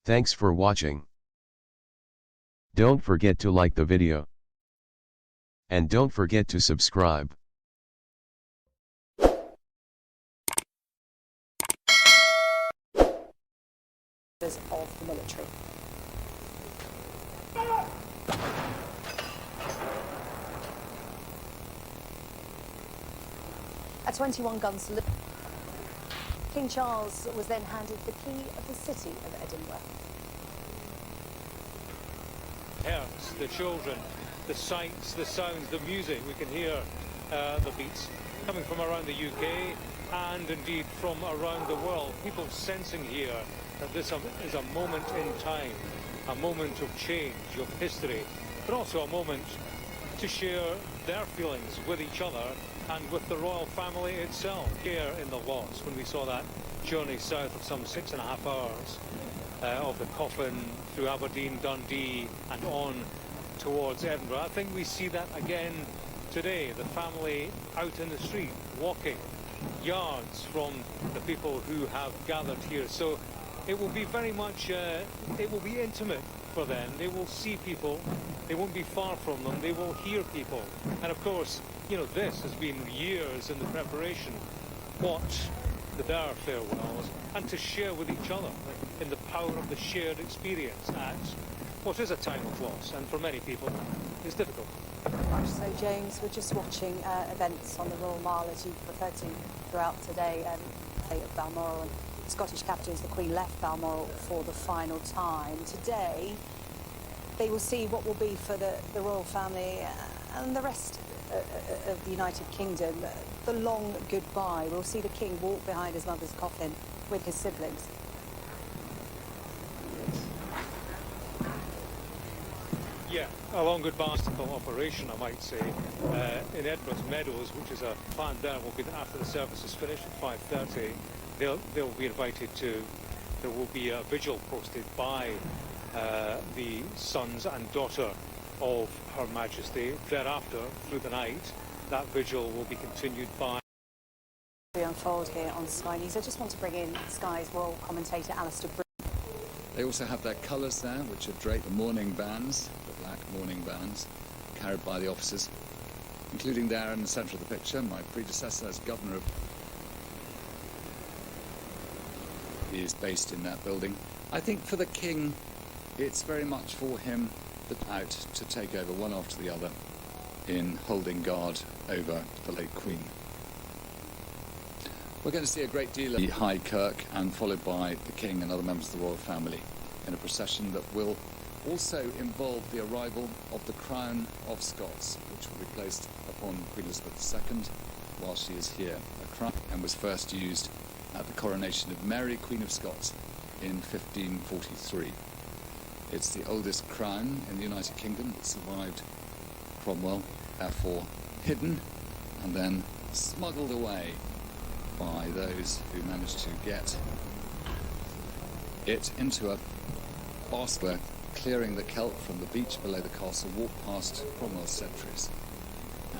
Thanks for watching. Don't forget to like the video. And don't forget to subscribe. Of the military. A 21-gun salute. King Charles was then handed the key of the city of Edinburgh. Hertz, the children, the sights, the sounds, the music. We can hear the beats coming from around the UK and indeed from around the world. People sensing here that this is a moment in time, a moment of change, of history, but also a moment to share their feelings with each other and with the royal family itself. Here in the loss, when we saw that journey south of some 6.5 hours of the coffin through Aberdeen, Dundee and on towards Edinburgh, I think we see that again today. The family out in the street, walking yards from the people who have gathered here. So it will be very much, it will be intimate for them. They will see people, they won't be far from them, they will hear people. And of course, you know, this has been years in the preparation. Watch their farewells and to share with each other in the power of the shared experience at what is a time of loss, and for many people is difficult. Much so, James. We're just watching events on the Royal Mile, as you referred to throughout today, of Balmoral, and Scottish captains, the Queen left Balmoral for the final time. Today, they will see what will be for the royal family and the rest of the United Kingdom, the long goodbye. We'll see the King walk behind his mother's coffin with his siblings. Yeah, a long goodbye operation, I might say, in Edinburgh's Meadows, which is a plan there, will be after the service is finished at 5:30. They'll be invited to. There will be a vigil posted by the sons and daughter of Her Majesty. Thereafter, through the night, that vigil will be continued by. We unfold here on Sky News. I just want to bring in Sky's royal commentator, Alistair. They also have their colours there, which are draped, the mourning bands, the black mourning bands, carried by the officers, including there in the centre of the picture, my predecessor as governor of... He is based in that building. I think for the King, it's very much for him out to take over one after the other in holding guard over the late Queen. We're going to see a great deal of the High Kirk and followed by the King and other members of the royal family in a procession that will also involve the arrival of the Crown of Scots, which will be placed upon Queen Elizabeth-II while she is here. A crown and was first used at the coronation of Mary, Queen of Scots in 1543. It's the oldest crown in the United Kingdom that survived Cromwell, therefore hidden and then smuggled away by those who managed to get it into a basket, clearing the kelp from the beach below the castle, walked past Cromwell's sentries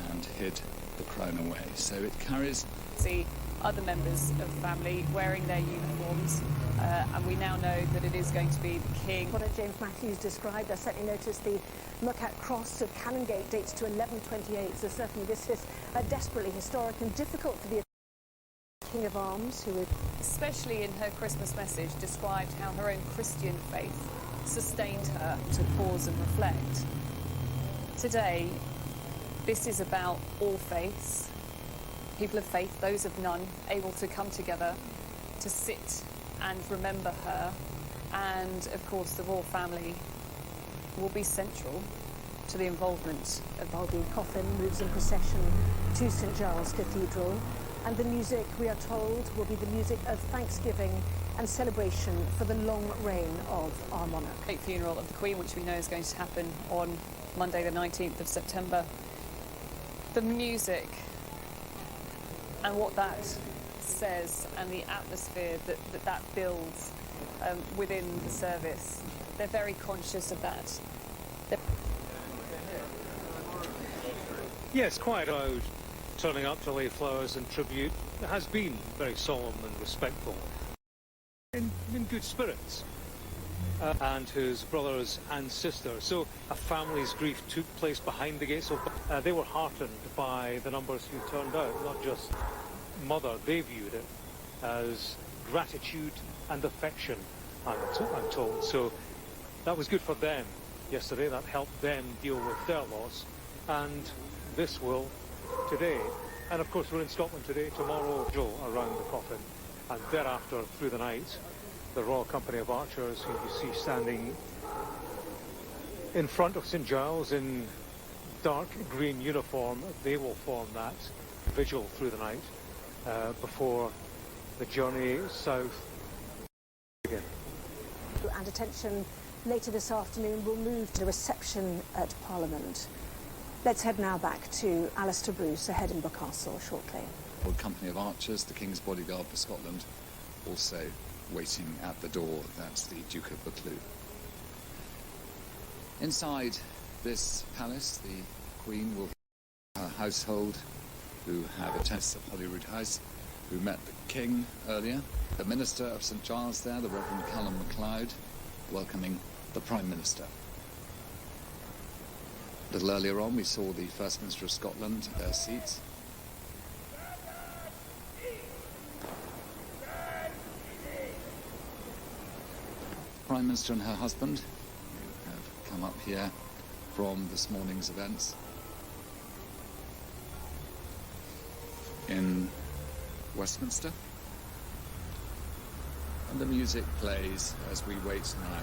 and hid the crown away. So it carries... See other members of the family wearing their uniforms, and we now know that it is going to be the King. What James Matthews described, I certainly noticed the Muckat Cross of Canongate dates to 1128, so certainly this is desperately historic and difficult for the King of Arms, who, especially in her Christmas message, described how her own Christian faith sustained her to pause and reflect. Today, this is about all faiths, people of faith, those of none, able to come together to sit and remember her, and of course the royal family will be central to the involvement of the coffin moves in procession to St Giles Cathedral. And the music, we are told, will be the music of thanksgiving and celebration for the long reign of our monarch. Great funeral of the Queen, which we know is going to happen on Monday the 19th of September. The music and what that says and the atmosphere that builds within the service, they're very conscious of that. Yes, quite loud. Turning up to lay flowers and tribute. It has been very solemn and respectful. In good spirits. and his brothers and sisters. So a family's grief took place behind the gates. So they were heartened by the numbers who turned out, not just mother. They viewed it as gratitude and affection, I'm told. So that was good for them yesterday. That helped them deal with their loss. And this will today. And of course, we're in Scotland today. Tomorrow, Joe around the coffin. And thereafter, through the night, the Royal Company of Archers, who you see standing in front of St Giles in dark green uniform, they will form that vigil through the night before the journey south again. And attention later this afternoon will move to a reception at Parliament. Let's head now back to Alistair Bruce ahead in Castle shortly. Royal Company of Archers, the King's bodyguard for Scotland, also waiting at the door. That's the Duke of Buccleuch. Inside this palace, the Queen will her household, who have a test of Holyrood House, who met the King earlier. The Minister of St Giles there, the Reverend Callum MacLeod, welcoming the Prime Minister. A little earlier on, we saw the First Minister of Scotland at their seats. Prime Minister and her husband, who have come up here from this morning's events in Westminster. And the music plays as we wait now.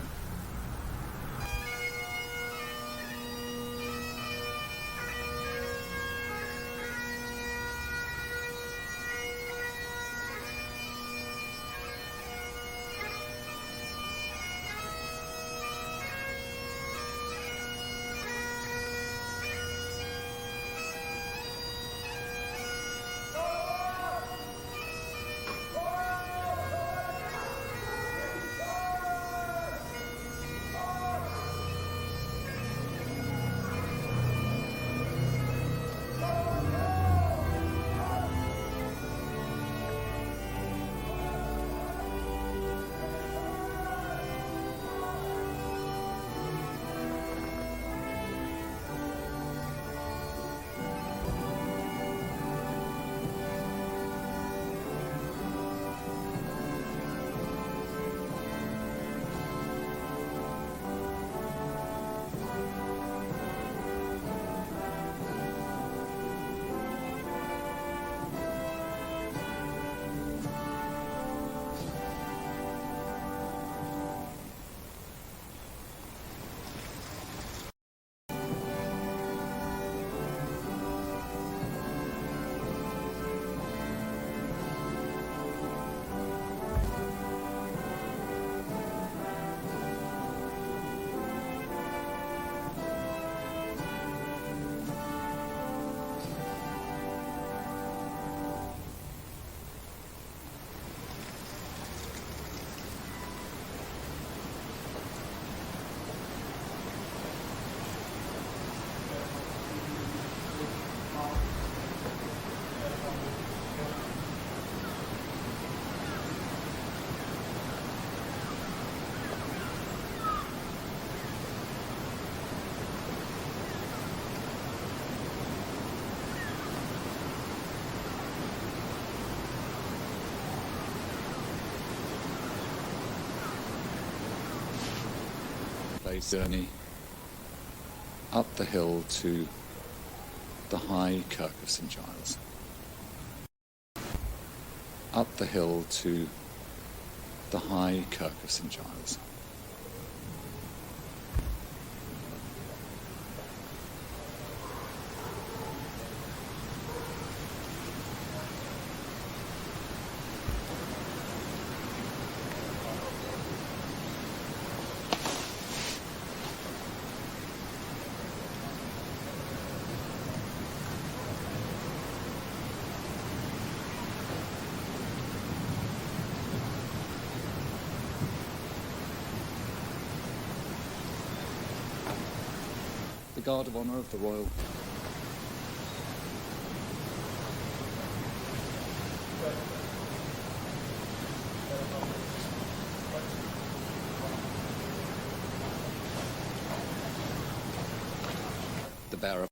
Journey up the hill to the High Kirk of St Giles. Up the hill to the High Kirk of St Giles. The Guard of Honour of the Royal the bearer